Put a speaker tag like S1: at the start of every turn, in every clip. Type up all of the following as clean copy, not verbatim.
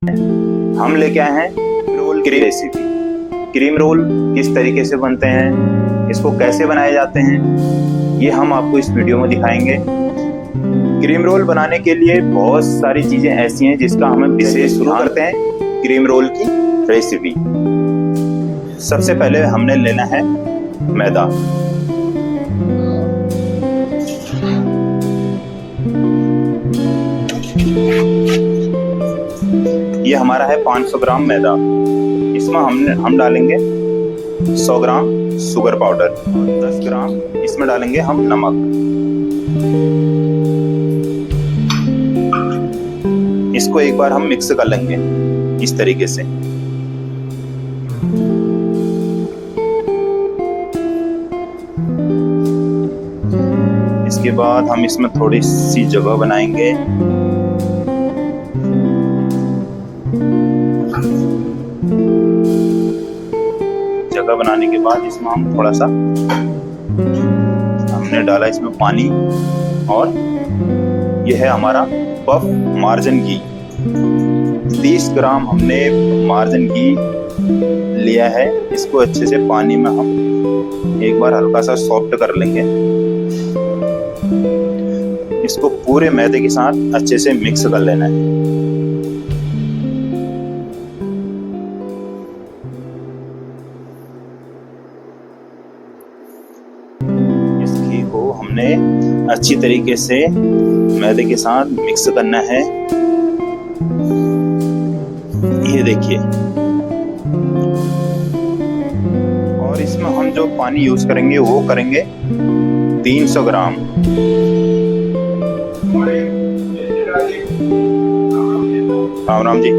S1: हम लेके आए हैं रोल की रेसिपी। क्रीम रोल किस तरीके से बनते हैं, इसको कैसे बनाए जाते हैं, ये हम आपको इस वीडियो में दिखाएंगे। क्रीम रोल बनाने के लिए बहुत सारी चीजें ऐसी हैं जिसका हमें विशेष शुरू करते हैं क्रीम रोल की रेसिपी। सबसे पहले हमने लेना है मैदा। ये हमारा है 500 ग्राम मैदा। इसमें हम डालेंगे 100 ग्राम शुगर पाउडर और 10 ग्राम इसमें डालेंगे हम नमक। इसको एक बार हम मिक्स कर लेंगे इस तरीके से। इसके बाद हम इसमें थोड़ी सी जगह बनाएंगे। जगह बनाने के बाद इसमें हम थोड़ा सा हमने डाला इसमें पानी, और यह है हमारा पफ मार्जिन घी। 30 ग्राम हमने मार्जिन घी लिया है। इसको अच्छे से पानी में हम एक बार हल्का सा सॉफ्ट कर लेंगे। इसको पूरे मैदे के साथ अच्छे से मिक्स कर लेना है। इस घी को हमने अच्छी तरीके से मैदे के साथ मिक्स करना है। ये देखिए, और इसमें हम जो पानी यूज करेंगे वो करेंगे 300 ग्राम। राम राम जी।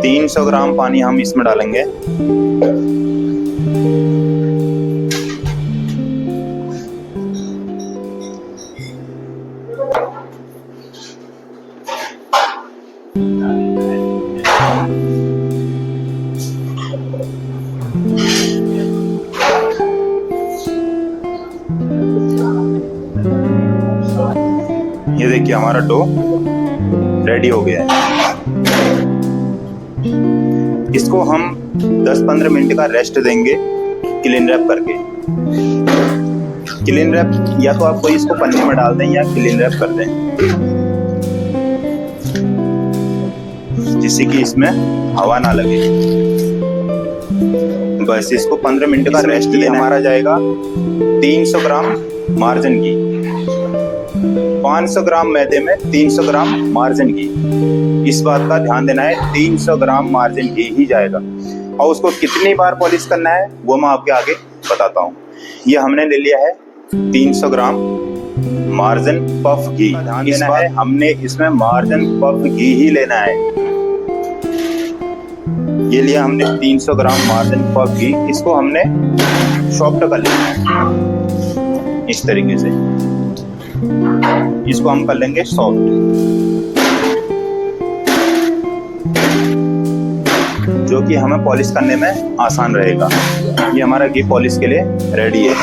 S1: 300 ग्राम पानी हम इसमें डालेंगे। ये देखिए, हमारा डो रेडी हो गया है। इसको हम 10-15 मिनट का रेस्ट देंगे क्लीन रैप करके। क्लीन रैप या तो आप कोई इसको पन्नी में डाल दें या क्लीन रैप कर दें, जिससे कि इसमें हवा ना लगे। बस इसको 15 मिनट का रेस्ट देना। हमारा जाएगा 300 ग्राम मार्जिन घी। 500 ग्राम मैदे में 300 ग्राम मार्जिन घी। इस बात का ध्यान देना है, 300 ग्राम मार्जिन घी ही जाएगा। और उसको कितनी बार पॉलिश करना है वो मैं आपके आगे बताता हूँ। ये हमने ले लिया है 300 ग्राम मार्जिन पफ घी। इस बार हमने इसमें मार्जिन पफ घी ही लेना है। ये लिया हमने 300 ग्राम मार्जिन पफ घी। इसको हमने सॉफ्ट कर लेना है इस तरीके से। इसको हम कर लेंगे सॉफ्ट, जो कि हमें पॉलिश करने में आसान रहेगा। ये हमारा घी पॉलिश के लिए रेडी है।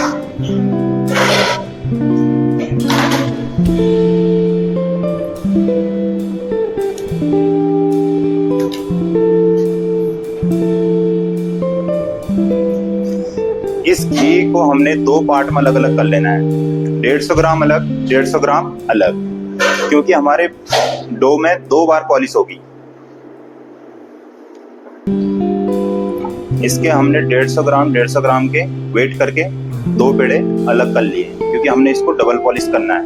S1: इस घी को हमने 2 पार्ट में अलग अलग कर लेना है। 150 ग्राम अलग, 150 ग्राम अलग, क्योंकि हमारे डो में 2 बार पॉलिश होगी। इसके हमने 150 ग्राम के वेट करके 2 पेड़े अलग कर लिए, क्योंकि हमने इसको डबल पॉलिश करना है।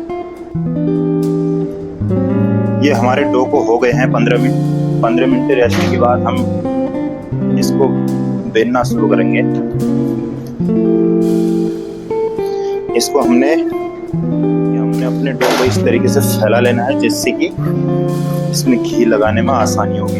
S1: ये हमारे डो को हो गए हैं 15 मिनट। 15 मिनट रेस्ट के बाद हम इसको बेलना शुरू करेंगे। इसको हमने अपने डो को इस तरीके से फैला लेना है, जिससे कि इसमें घी लगाने में आसानी होगी।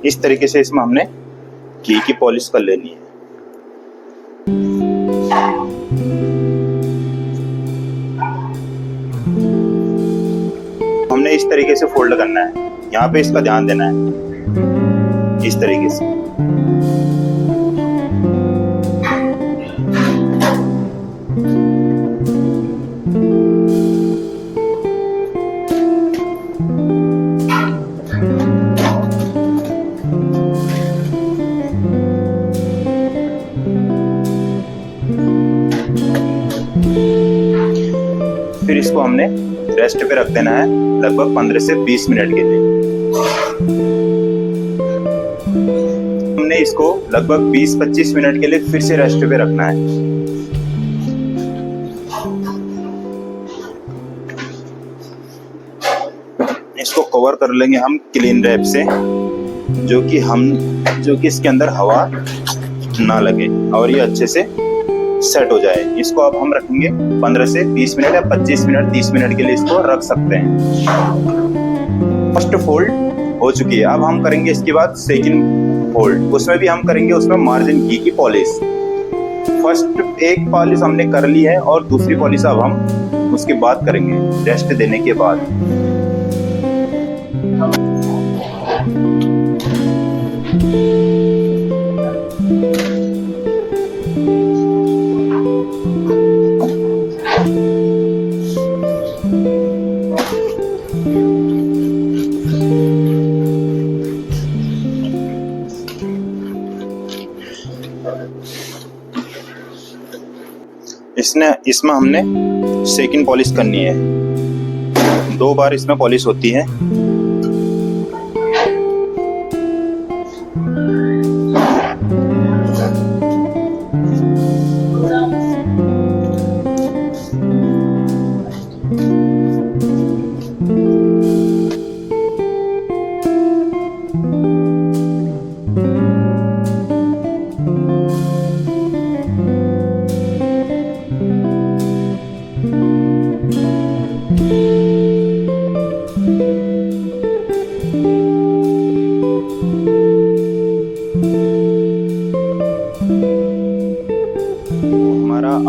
S1: इस तरीके से इसमें हमने घी की पॉलिश कर लेनी है। तरीके से फोल्ड करना है। यहाँ पे इसका ध्यान देना है, इस तरीके से। फिर इसको हमने रेस्ट पे रख देना है लगभग 15 से 20 मिनट के लिए। हमने इसको लगभग 20-25 मिनट के लिए फिर से रेस्ट पे रखना है। इसको कवर कर लेंगे हम क्लीन रैप से, जो कि इसके अंदर हवा ना लगे और ये अच्छे से सेट हो जाए। इसको अब हम रखेंगे 15 से 20 मिनट या 25 मिनट 30 मिनट के लिए इसको रख सकते हैं। फर्स्ट फोल्ड हो चुकी है, अब हम करेंगे इसके बाद सेकंड फोल्ड। उसमें भी हम करेंगे उसमें मार्जिन घी की पॉलिश। फर्स्ट एक पॉलिश हमने कर ली है और दूसरी पॉलिश अब हम उसके बाद करेंगे रेस्ट देने के बाद। इसमें हमने सेकंड पॉलिश करनी है। 2 बार इसमें पॉलिश होती है।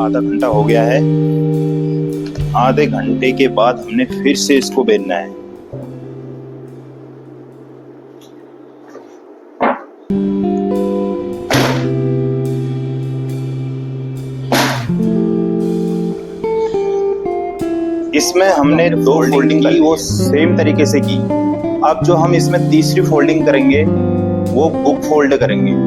S1: आधा घंटा हो गया है। आधे घंटे के बाद हमने फिर से इसको बेलना है। इसमें हमने 2 फोल्डिंग की, वो सेम तरीके से की। अब जो हम इसमें तीसरी फोल्डिंग करेंगे वो बुक फोल्ड करेंगे।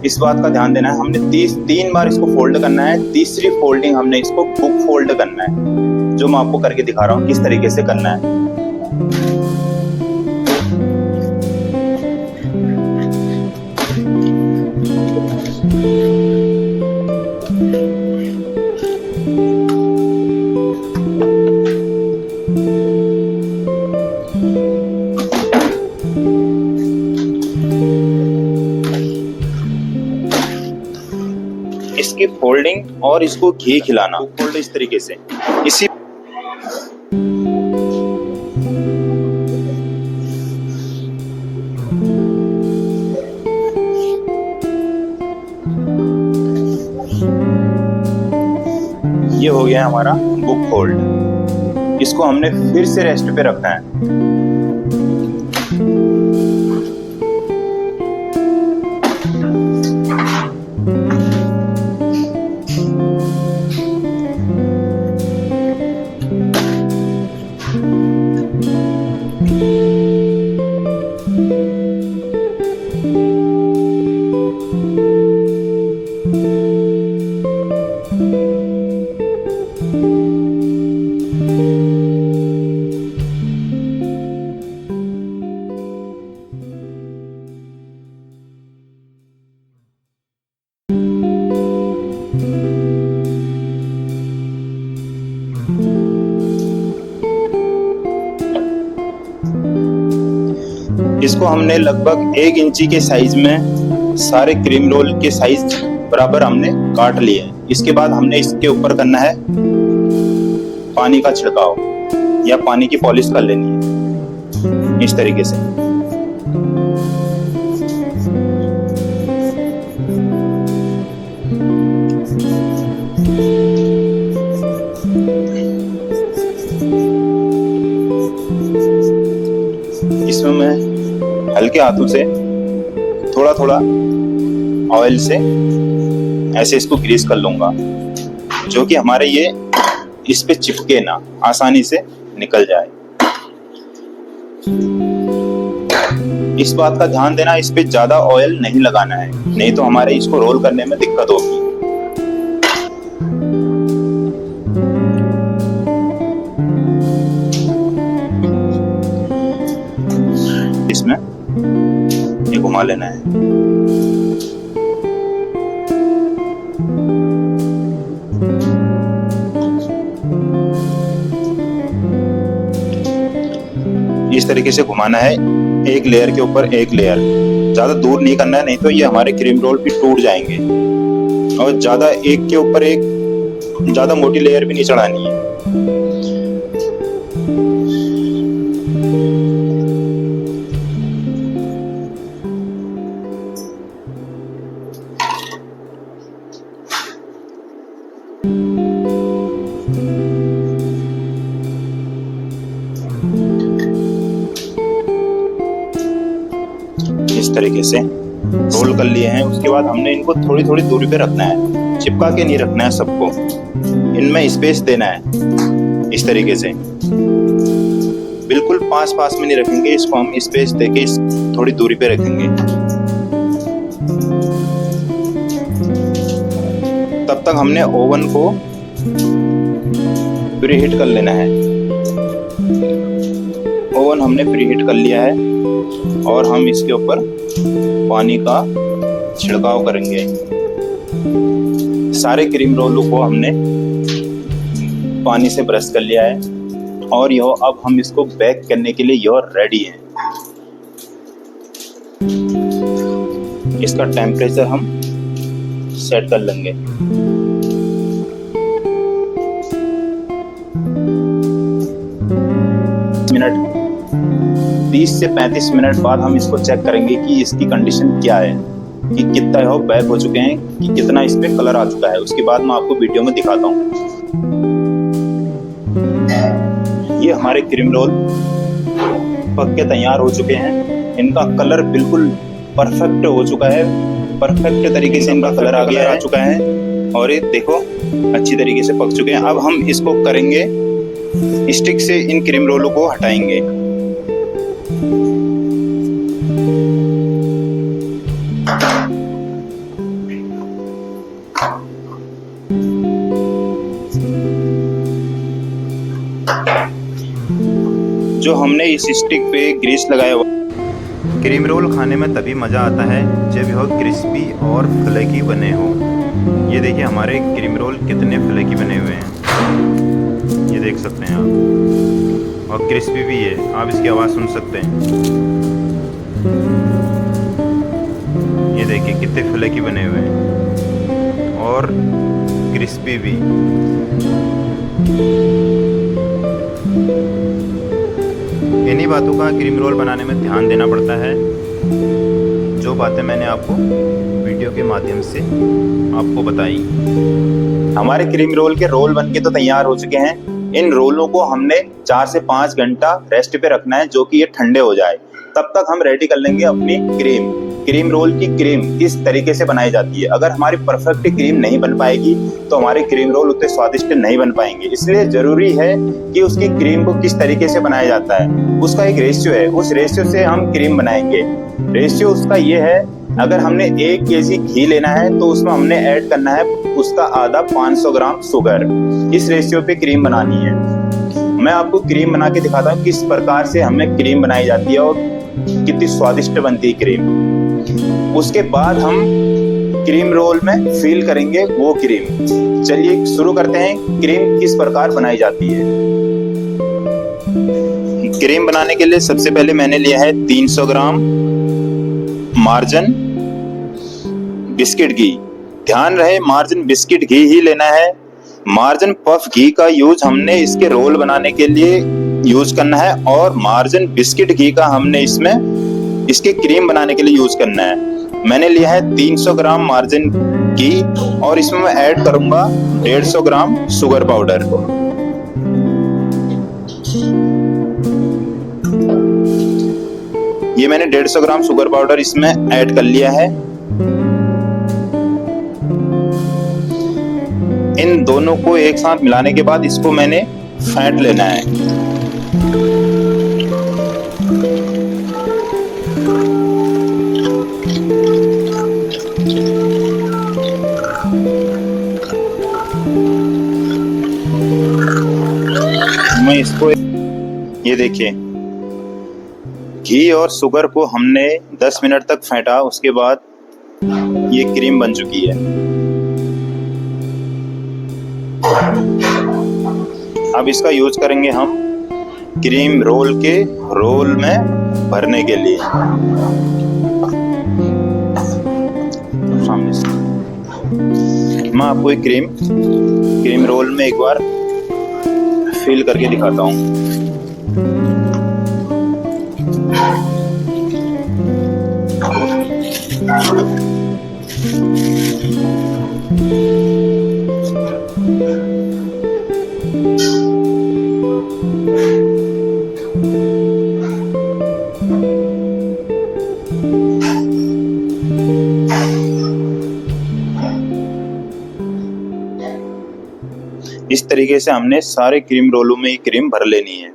S1: इस बात का ध्यान देना है, हमने 3 बार इसको फोल्ड करना है। तीसरी फोल्डिंग हमने इसको बुक फोल्ड करना है, जो मैं आपको करके दिखा रहा हूँ किस तरीके से करना है। इसकी फोल्डिंग और इसको घी खिलाना, फोल्ड इस तरीके से। इसी ये हो गया हमारा बुक फोल्ड। इसको हमने फिर से रेस्ट पे रखना है। इसको हमने लगभग 1 इंची के साइज में सारे क्रीम रोल के साइज बराबर हमने काट लिए। इसके बाद हमने इसके ऊपर करना है पानी का छिड़काव या पानी की पॉलिश कर लेनी है इस तरीके से। इसमें मैं हल्के हाथों से थोड़ा थोड़ा ऑयल से ऐसे इसको ग्रीस कर लूंगा, जो कि हमारे ये इस पे चिपके ना, आसानी से निकल जाए। इस बात का ध्यान देना, इस पे ज्यादा ऑयल नहीं लगाना है, नहीं तो हमारे इसको रोल करने में दिक्कत होगी। इसमें ये घुमा लेना है। इस तरीके से घुमाना है, एक लेयर के ऊपर एक लेयर, ज्यादा दूर नहीं करना है, नहीं तो ये हमारे क्रीम रोल भी टूट जाएंगे। और ज्यादा एक के ऊपर एक ज्यादा मोटी लेयर भी नहीं चढ़ानी है। इस तरीके से रोल कर लिए हैं। उसके बाद हमने इनको थोड़ी थोड़ी दूरी पे रखना है, चिपका के नहीं रखना है सबको, इनमें स्पेस देना है। इस तरीके से बिल्कुल पास पास में नहीं रखेंगे, इसको हम स्पेस देके थोड़ी दूरी पे रखेंगे। तब तक हमने ओवन को प्रीहीट कर लेना है। ओवन हमने प्रीहीट कर लिया है और हम इसके ऊपर पानी का छिड़काव करेंगे। सारे क्रीम रोलों को हमने पानी से ब्रश कर लिया है और यह अब हम इसको बेक करने के लिए यह रेडी है। इसका टेम्परेचर हम सेट कर लेंगे। मिनट 30 से 35 मिनट बाद हम इसको चेक करेंगे कि इसकी कंडीशन क्या है, कि कितना हो बेक हो चुके हैं, कि कितना इस पे कलर आ चुका है। उसके बाद मैं आपको वीडियो में दिखाता हूँ। ये हमारे क्रीम रोल पक के तैयार हो चुके हैं। इनका कलर बिल्कुल परफेक्ट हो चुका है, परफेक्ट तरीके से इनका कलर आ चुका है और ये देखो अच्छी तरीके से पक चुके हैं। अब हम इसको करेंगे, स्टिक से इन क्रीम रोलों को हटाएंगे। जो हमने इस स्टिक पे ग्रीस लगाया हुआ। क्रीम रोल खाने में तभी मज़ा आता है जब यह क्रिस्पी और फ्लेकी बने हो। ये देखिए हमारे क्रीम रोल कितने फ्लेकी बने हुए हैं, ये देख सकते हैं आप, और क्रिस्पी भी है। आप इसकी आवाज़ सुन सकते हैं। ये देखिए कितने फ्लेकी बने हुए हैं और क्रिस्पी भी। इन्हीं बातों का क्रीम रोल बनाने में ध्यान देना पड़ता है, जो बातें मैंने आपको वीडियो के माध्यम से आपको बताई। हमारे क्रीम रोल के रोल बनके तो तैयार हो चुके हैं। इन रोलों को हमने 4 से 5 घंटा रेस्ट पे रखना है, जो कि ये ठंडे हो जाए। तब तक हम रेडी कर लेंगे अपनी क्रीम रोल की क्रीम किस तरीके से बनाई जाती है। अगर हमारी परफेक्ट क्रीम नहीं बन पाएगी तो हमारे क्रीम रोल उतने स्वादिष्ट नहीं बन पाएंगे। इसलिए जरूरी है कि उसकी क्रीम को किस तरीके से बनाया जाता है, उसका एक रेशियो है, उस रेशियो से हम क्रीम बनाएंगे। रेशियो उसका ये है, अगर हमने 1 केजी घी लेना है तो उसमें हमने ऐड करना है उसका आधा 500 ग्राम शुगर। इस रेशियो पे क्रीम बनानी है। मैं आपको क्रीम बना के दिखाता हूँ किस प्रकार से हमें क्रीम बनाई जाती है और कितनी स्वादिष्ट बनती है क्रीम। उसके बाद हम क्रीम रोल में फिल करेंगे वो क्रीम। चलिए शुरू करते हैं क्रीम किस प्रकार बनाई जाती है। क्रीम बनाने के लिए सबसे पहले मैंने लिया है 300 ग्राम मार्जन बिस्किट घी। ध्यान रहे मार्जन बिस्किट घी ही लेना है। मार्जन पफ घी का यूज हमने इसके रोल बनाने के लिए यूज करना है और मार्जन बिस्किट घी का हमने इसमें इसके क्रीम बनाने के लिए यूज करना है। मैंने लिया है 300 ग्राम मार्जिन घी और इसमें मैं ऐड करूंगा 150 ग्राम शुगर पाउडर। ये मैंने 150 ग्राम शुगर पाउडर इसमें ऐड कर लिया है। इन दोनों को एक साथ मिलाने के बाद इसको मैंने फेंट लेना है। मैं इसको, ये देखिए, घी और शुगर को हमने 10 मिनट तक फेंटा, उसके बाद ये क्रीम बन चुकी है। अब इसका यूज करेंगे हम क्रीम रोल में भरने के लिए। सामने से मैं आपको एक क्रीम रोल में एक बार फिल करके दिखाता हूँ। इस तरीके से हमने सारे क्रीम रोलों में ये क्रीम भर लेनी है।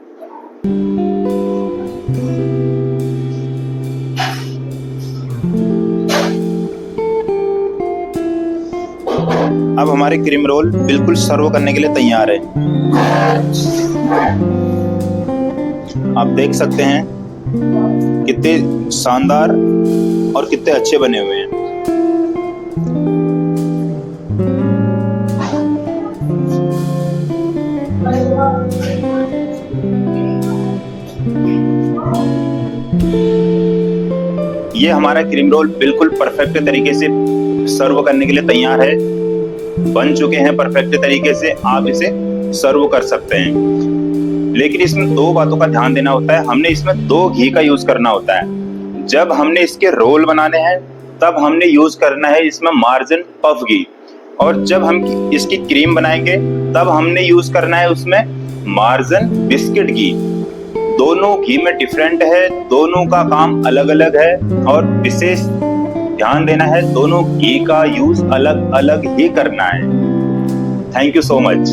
S1: अब हमारे क्रीम रोल बिल्कुल सर्व करने के लिए तैयार है। आप देख सकते हैं कितने शानदार और कितने अच्छे बने हुए हैं। ये हमारा क्रीम रोल बिल्कुल परफेक्ट तरीके से सर्व करने के लिए तैयार है। बन चुके हैं परफेक्ट तरीके से, आप इसे सर्व कर सकते हैं। लेकिन इसमें दो बातों का ध्यान देना होता है। हमने इसमें 2 घी का यूज करना होता है। जब हमने इसके रोल बनाने हैं तब हमने यूज करना है इसमें मार्जिन पफ घी, और जब हम इसकी क्रीम बनाएंगे तब हमने यूज करना है उसमें मार्जिन बिस्किट घी। दोनों घी में डिफरेंट है, दोनों का काम अलग अलग है, और विशेष ध्यान देना है दोनों घी का यूज अलग अलग ही करना है। Thank you so much.